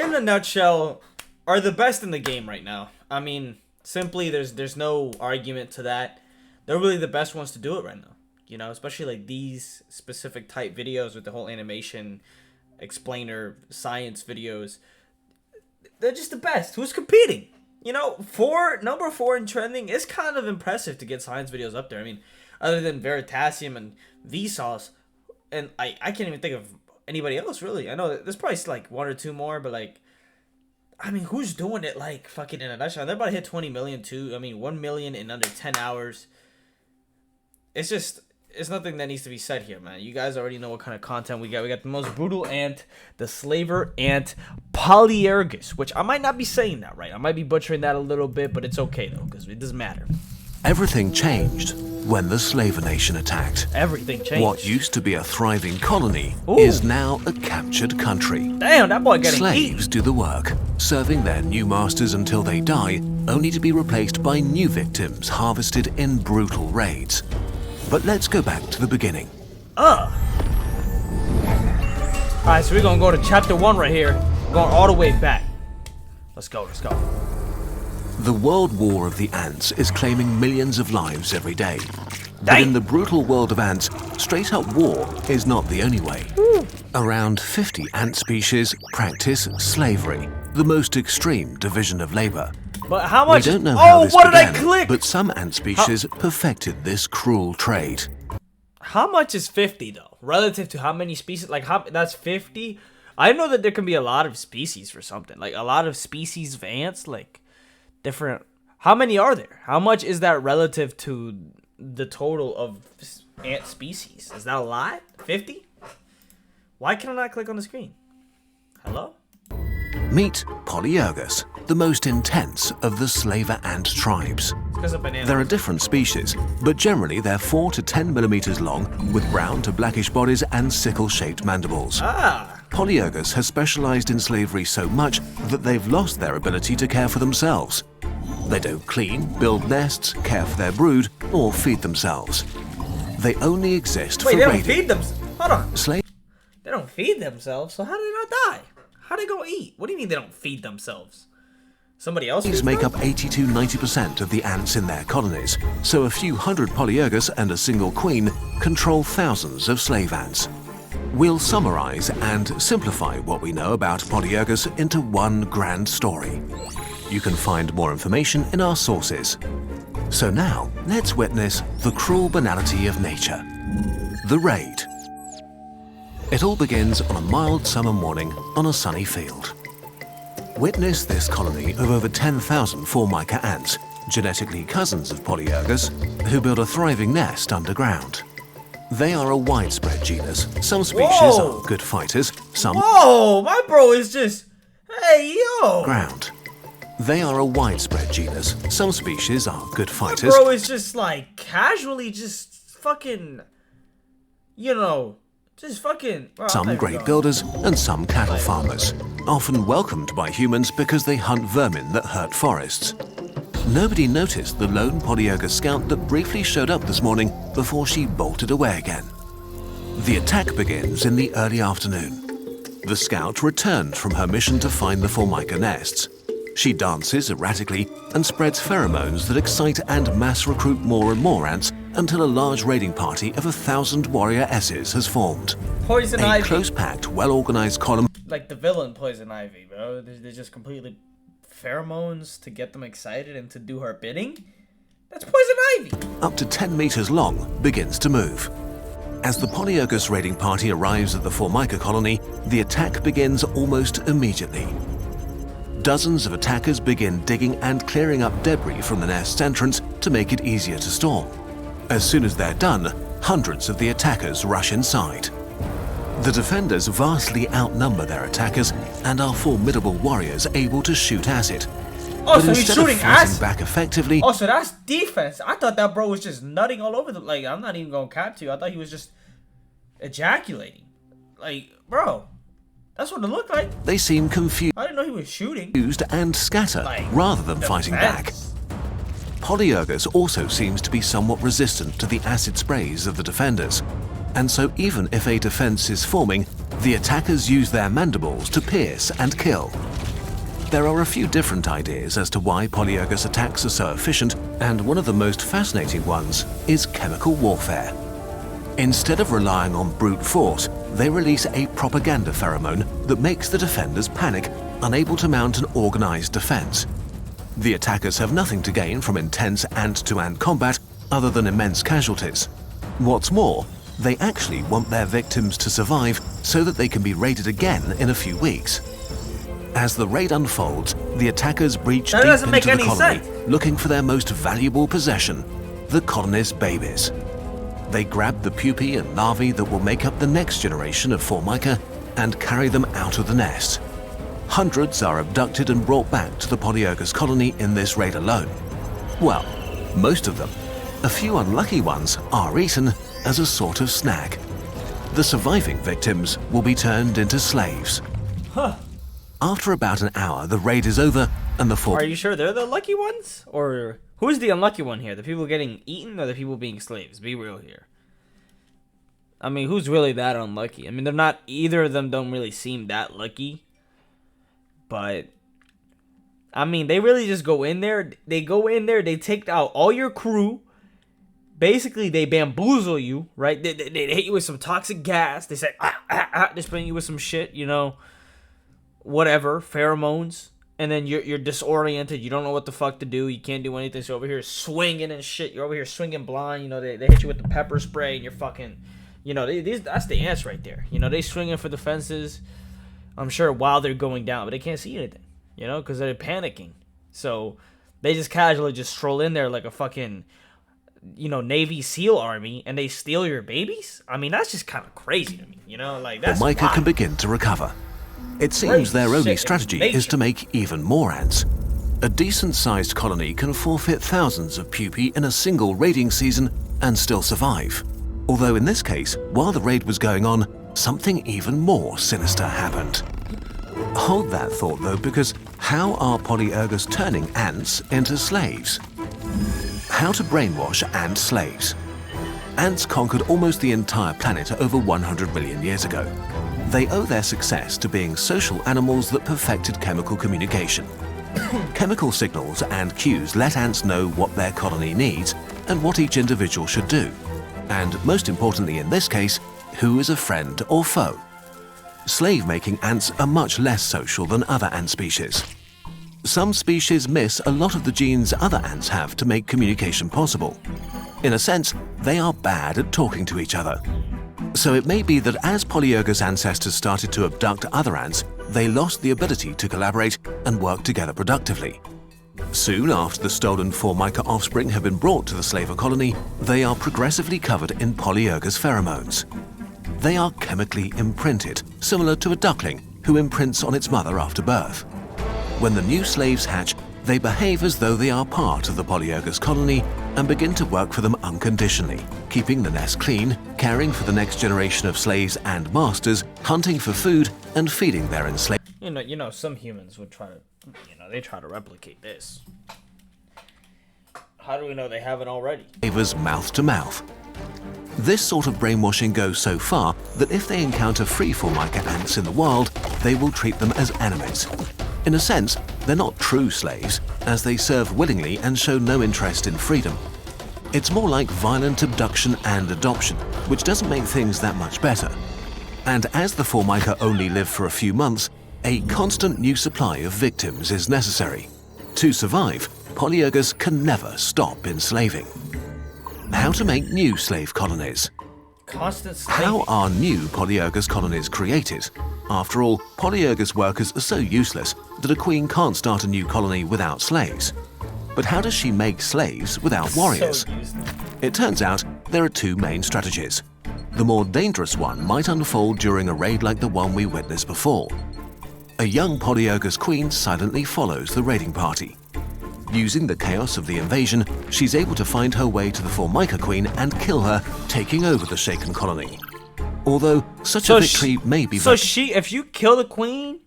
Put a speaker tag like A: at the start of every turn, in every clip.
A: in a nutshell, are the best in the game right now. I mean, simply, there's no argument to that. They're really the best ones to do it right now. You know, especially like these specific type videos with the whole animation, explainer, science videos. They're just the best. Who's competing? You know, number 4 in trending is kind of impressive to get science videos up there. I mean, other than Veritasium and Vsauce, and I can't even think of anybody else really. I know there's probably like 1 or 2 more, but like, I mean, who's doing it like fucking in a nutshell? They're about to hit 20 million too. I mean, 1 million in under 10 hours. It's nothing that needs to be said here, man. You guys already know what kind of content we got. We got the most brutal ant, the slaver ant, Polyergus, which I might not be saying that right. I might be butchering that a little bit, but it's okay though, because it doesn't matter.
B: Everything changed when the Slaver Nation attacked.
A: Everything changed.
B: What used to be a thriving colony is now a captured country.
A: Damn, that boy getting
B: Slaves
A: eaten.
B: do the work, serving their new masters until they die, only to be replaced by new victims harvested in brutal raids. But let's go back to the beginning.
A: Alright, so we're gonna go to chapter 1 right here. Going all the way back. Let's go.
B: The World War of the Ants is claiming millions of lives every day. But in the brutal world of ants, straight-up war is not the only way. Around 50 ant species practice slavery, the most extreme division of labor.
A: But how much?
B: We don't know how this
A: what
B: began,
A: did I click?
B: but some ant species perfected this cruel trade.
A: How much is 50 though? Relative to how many species? Like that's 50? I know that there can be a lot of species for something. Like a lot of species of ants, like different. How many are there? How much is that relative to the total of ant species? Is that a lot? 50? Why can I not click on the screen? Hello?
B: Meet Polyergus, the most intense of the slaver ant tribes. There are different species, but generally they're 4 to 10 millimeters long, with brown to blackish bodies and sickle-shaped mandibles. Polyergus has specialized in slavery so much that they've lost their ability to care for themselves. They don't clean, build nests, care for their brood, or feed themselves. They only exist for
A: raiding.
B: Wait,
A: they don't feed themselves? Hold on.
B: They
A: don't feed themselves, so how do they not die? How do they go eat? What do you mean they don't feed themselves? Somebody else feeds them?
B: Make up 80 to 90% of the ants in their colonies, so a few hundred Polyergus and a single queen control thousands of slave ants. We'll summarize and simplify what we know about Polyergus into one grand story. You can find more information in our sources. So now, let's witness the cruel banality of nature. The raid. It all begins on a mild summer morning on a sunny field. Witness this colony of over 10,000 Formica ants, genetically cousins of Polyergus, who build a thriving nest underground. They are a widespread genus. Some species are good fighters, some...
A: Whoa, my bro is just... Hey, yo!
B: Ground. They are a widespread genus. Some species are good fighters.
A: My bro is just like casually just fucking... You know... Just fucking... Bro,
B: some great builders and some cattle farmers, often welcomed by humans because they hunt vermin that hurt forests. Nobody noticed the lone Polyergus scout that briefly showed up this morning before she bolted away again. The attack begins in the early afternoon. The scout returned from her mission to find the Formica nests. She dances erratically and spreads pheromones that excite and mass recruit more and more ants until a large raiding party of 1,000 warrior S's has formed.
A: Poison Ivy.
B: A close-packed, well-organized column.
A: Like the villain Poison Ivy, bro. They're just completely pheromones to get them excited and to do her bidding. That's Poison Ivy.
B: Up to 10 meters long begins to move. As the Polyergus raiding party arrives at the Formica colony, the attack begins almost immediately. Dozens of attackers begin digging and clearing up debris from the nest's entrance to make it easier to storm. As soon as they're done, hundreds of the attackers rush inside. The defenders vastly outnumber their attackers and are formidable warriors able to shoot at it.
A: Oh, so he's shooting acid
B: back effectively.
A: Oh, so that's defense. I thought that bro was just nutting all over the... Like, I'm not even gonna cap to you. I thought he was just ejaculating. Like, bro, that's what it looked like.
B: They seem confused.
A: I didn't know he was shooting.
B: And scatter
A: like,
B: rather than fighting back. Polyergus also seems to be somewhat resistant to the acid sprays of the defenders. And so even if a defense is forming, The attackers use their mandibles to pierce and kill. There are a few different ideas as to why Polyergus attacks are so efficient, and one of the most fascinating ones is chemical warfare. Instead of relying on brute force, they release a propaganda pheromone that makes the defenders panic, unable to mount an organized defense. The attackers have nothing to gain from intense ant-to-ant combat other than immense casualties. What's more, they actually want their victims to survive so that they can be raided again in a few weeks. As the raid unfolds, the attackers breach deep into the colony, looking for their most valuable possession, the colonists' babies. They grab the pupae and larvae that will make up the next generation of Formica and carry them out of the nest. Hundreds are abducted and brought back to the Polyergus colony in this raid alone. Well, most of them. A few unlucky ones are eaten as a sort of snack. The surviving victims will be turned into slaves.
A: Huh.
B: After about an hour, the raid is over and the
A: Are you sure they're the lucky ones? Or who's the unlucky one here? The people getting eaten or the people being slaves? Be real here. I mean, who's really that unlucky? I mean, they're not, either of them don't really seem that lucky. But, I mean, they really just go in there. They go in there, they take out all your crew. Basically, they bamboozle you, right? They hit you with some toxic gas. They say, they spray you with some shit, you know. Whatever, pheromones, and then you're disoriented. You don't know what the fuck to do. You can't do anything. So over here swinging and shit. You're over here swinging blind. You know, they hit you with the pepper spray and you're fucking, you know, that's the ants right there. You know, they swinging for the fences, I'm sure, while they're going down, but they can't see anything, you know, because they're panicking. So they just casually just stroll in there like a fucking, you know, Navy SEAL army, and they steal your babies. I mean, that's just kind of crazy to me, you know, like that's
B: Formica
A: wild.
B: can begin to recover. It seems their only strategy is to make even more ants. A decent-sized colony can forfeit thousands of pupae in a single raiding season and still survive. Although in this case, while the raid was going on, something even more sinister happened. Hold that thought though, because how are Polyergus turning ants into slaves? How to brainwash ant slaves. Ants conquered almost the entire planet over 100 million years ago. They owe their success to being social animals that perfected chemical communication. Chemical signals and cues let ants know what their colony needs and what each individual should do. And most importantly in this case, who is a friend or foe. Slave-making ants are much less social than other ant species. Some species miss a lot of the genes other ants have to make communication possible. In a sense, they are bad at talking to each other. So it may be that as Polyergus ancestors started to abduct other ants, they lost the ability to collaborate and work together productively. Soon after the stolen Formica offspring have been brought to the slaver colony, they are progressively covered in Polyergus pheromones. They are chemically imprinted, similar to a duckling who imprints on its mother after birth. When the new slaves hatch, they behave as though they are part of the Polyergus colony and begin to work for them unconditionally, keeping the nest clean, caring for the next generation of slaves and masters, hunting for food, and feeding their enslaved.
A: You know, some humans would try to, they try to replicate this. How do we know they haven't already?
B: Slavers mouth to mouth. This sort of brainwashing goes so far that if they encounter free Formica ants in the wild, they will treat them as enemies. In a sense, they're not true slaves, as they serve willingly and show no interest in freedom. It's more like violent abduction and adoption, which doesn't make things that much better. And as the Formica only live for a few months, a constant new supply of victims is necessary. To survive, Polyergus can never stop enslaving. How to make new slave colonies.
A: Constant slaving.
B: How are new Polyergus colonies created? After all, Polyergus workers are so useless that a queen can't start a new colony without slaves. But how does she make slaves without warriors?
A: So useless.
B: It turns out there are two main strategies. The more dangerous one might unfold during a raid like the one we witnessed before. A young Polyergus queen silently follows the raiding party. Using the chaos of the invasion, she's able to find her way to the Formica queen and kill her, taking over the shaken colony. Although such a victory may be...
A: So if you kill the queen,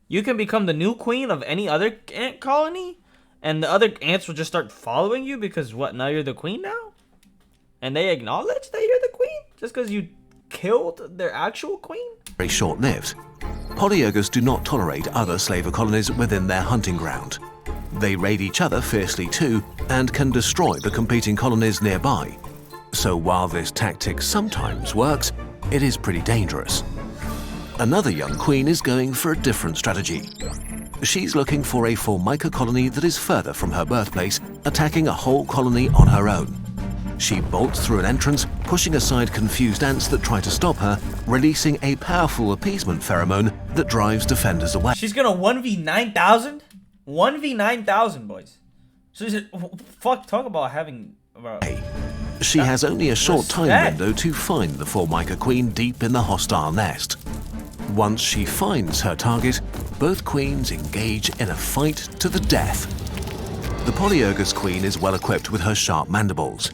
A: you can become the new queen of any other ant colony? And the other ants will just start following you because what, now you're the queen now? And they acknowledge that you're the queen? Just because you killed their actual queen?
B: very short-lived. Polyergus do not tolerate other slaver colonies within their hunting ground. They raid each other fiercely too, and can destroy the competing colonies nearby. So while this tactic sometimes works, it is pretty dangerous. Another young queen is going for a different strategy. She's looking for a Formica colony that is further from her birthplace, attacking a whole colony on her own. She bolts through an entrance, pushing aside confused ants that try to stop her, releasing a powerful appeasement pheromone that drives defenders away.
A: She's gonna 1v9,000? 1v9,000, boys. So fuck, talk about having... Bro.
B: She has only a short time window to find the Formica queen deep in the hostile nest. Once she finds her target, both queens engage in a fight to the death. The Polyergus queen is well equipped with her sharp mandibles.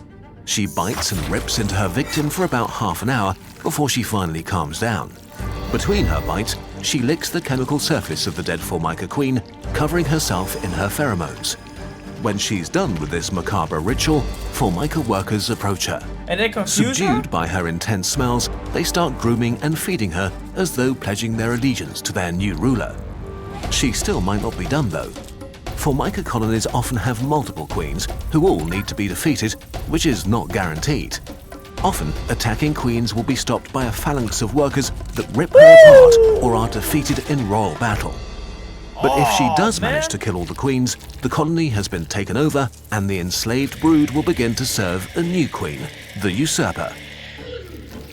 B: She bites and rips into her victim for about half an hour before she finally calms down. Between her bites, she licks the chemical surface of the dead Formica queen, covering herself in her pheromones. When she's done with this macabre ritual, Formica workers approach her.
A: And they confuse her?
B: Subdued by her intense smells, they start grooming and feeding her as though pledging their allegiance to their new ruler. She still might not be done though. Formica colonies often have multiple queens who all need to be defeated, which is not guaranteed. Often, attacking queens will be stopped by a phalanx of workers that rip her apart or are defeated in royal battle. But if she does manage to kill all the queens, the colony has been taken over and the enslaved brood will begin to serve a new queen, the usurper.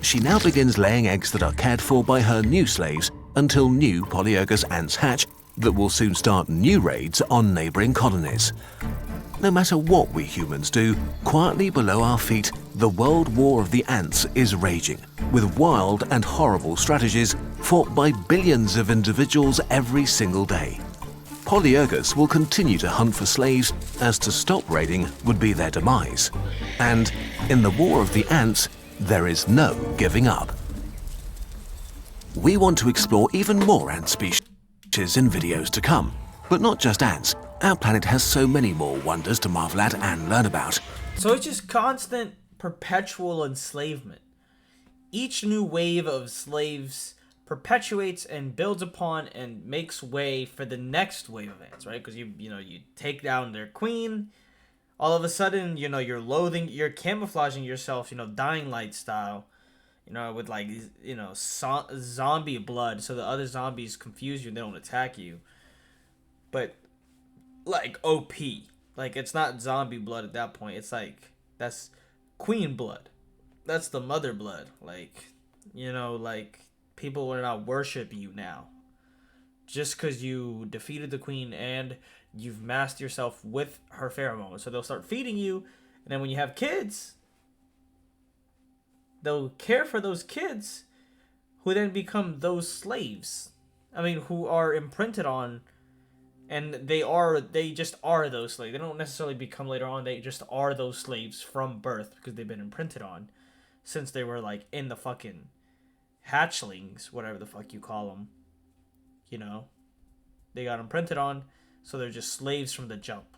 B: She now begins laying eggs that are cared for by her new slaves until new Polyergus ants hatch that will soon start new raids on neighboring colonies. No matter what we humans do, quietly below our feet, the world war of the ants is raging, with wild and horrible strategies fought by billions of individuals every single day. Polyergus will continue to hunt for slaves, as to stop raiding would be their demise. And in the war of the ants, there is no giving up. We want to explore even more ant species in videos to come. But not just ants. Our planet has so many more wonders to marvel at and learn about.
A: So it's just constant, perpetual enslavement. Each new wave of slaves perpetuates and builds upon and makes way for the next wave of ants, right? Because you take down their queen, all of a sudden, you're camouflaging yourself, Dying Light style, with like, zombie blood, so the other zombies confuse you and they don't attack you. But like OP, like it's not zombie blood at that point. It's like that's queen blood, that's the mother blood. Like, like people will not worship you now just because you defeated the queen and you've masked yourself with her pheromones. So they'll start feeding you, and then when you have kids, they'll care for those kids who then become those slaves. I mean, who are imprinted on. And they just are those slaves. They don't necessarily become later on. They just are those slaves from birth because they've been imprinted on since they were like in the fucking hatchlings, whatever the fuck you call them. They got imprinted on, so they're just slaves from the jump.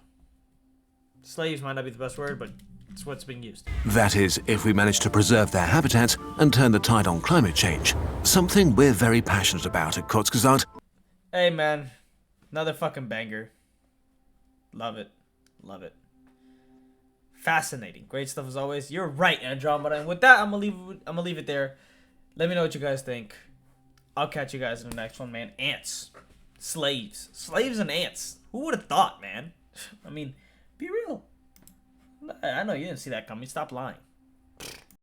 A: Slaves might not be the best word, but it's what's being used.
B: That is, if we manage to preserve their habitat and turn the tide on climate change. Something we're very passionate about at Kurzgesagt.
A: Hey man. Another fucking banger. Love it. Love it. Fascinating. Great stuff as always. You're right, Andromeda. And with that, I'm gonna leave it there. Let me know what you guys think. I'll catch you guys in the next one, man. Ants. Slaves. Slaves and ants. Who would have thought, man? I mean, be real. I know you didn't see that coming. Stop lying.